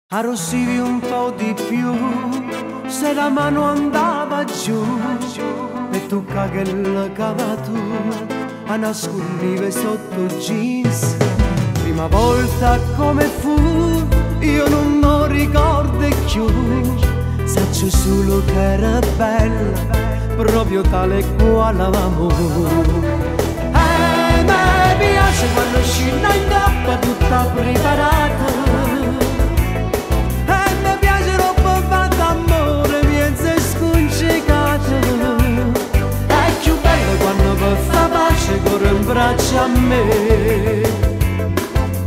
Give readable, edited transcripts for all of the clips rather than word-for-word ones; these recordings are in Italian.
Arrossivi un po' di più, se la mano andava giù e tu cagella cavato a nascondive sotto jeans. Prima volta come fu, io non mi ricordo più, saccio solo che era bella, proprio tale quale l'amore. Mi piace quando scina in tappa tutta preparata, corre in braccio a me.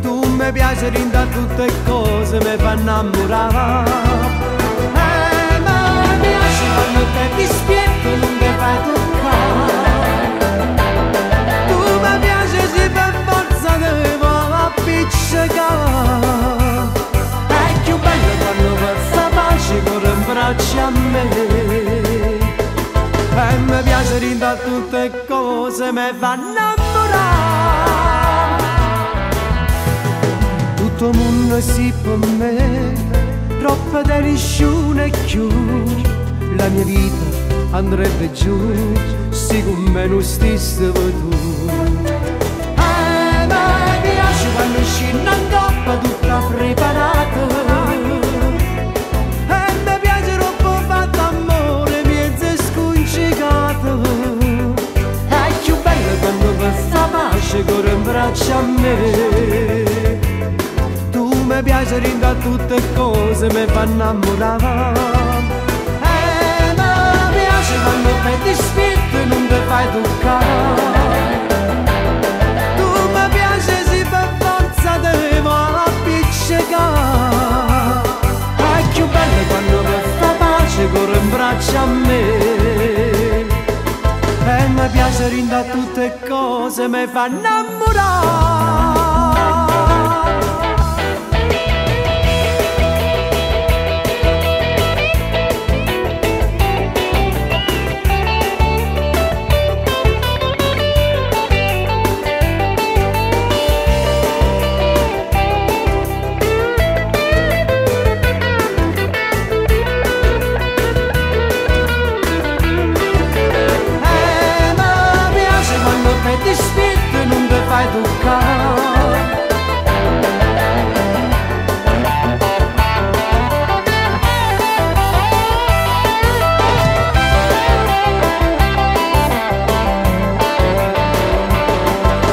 Tu mi piaci da tutte cose, mi fa innamorare. Ma mi piace quando te ti spietto e non mi fai toccare. Tu mi piaci se per forza devo appiccicare. È più bello quando per fa pace corre in braccio a me. E mi piace da tutte cose, mi fa innamorare. Tutto il mondo si per me, troppa delusione e più. La mia vita andrebbe giù, se con me non stessi tu. Mi piace quando scina in coppa tutta preparata. Corre in braccio a me. Tu mi piaci da tutte cose, mi fa innamorare. Ma mi piace quando te ti spietto e non ti fai toccare. Tu mi piaci se per forza devo appiccicare. È più bello quando per fa pace corre in braccio a me. E mi piace da tutte cose, mi fa innamorare. Ti spietto e non ti fai toccare.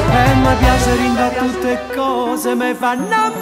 E mi piace da tutte cose, mi fa innamorare.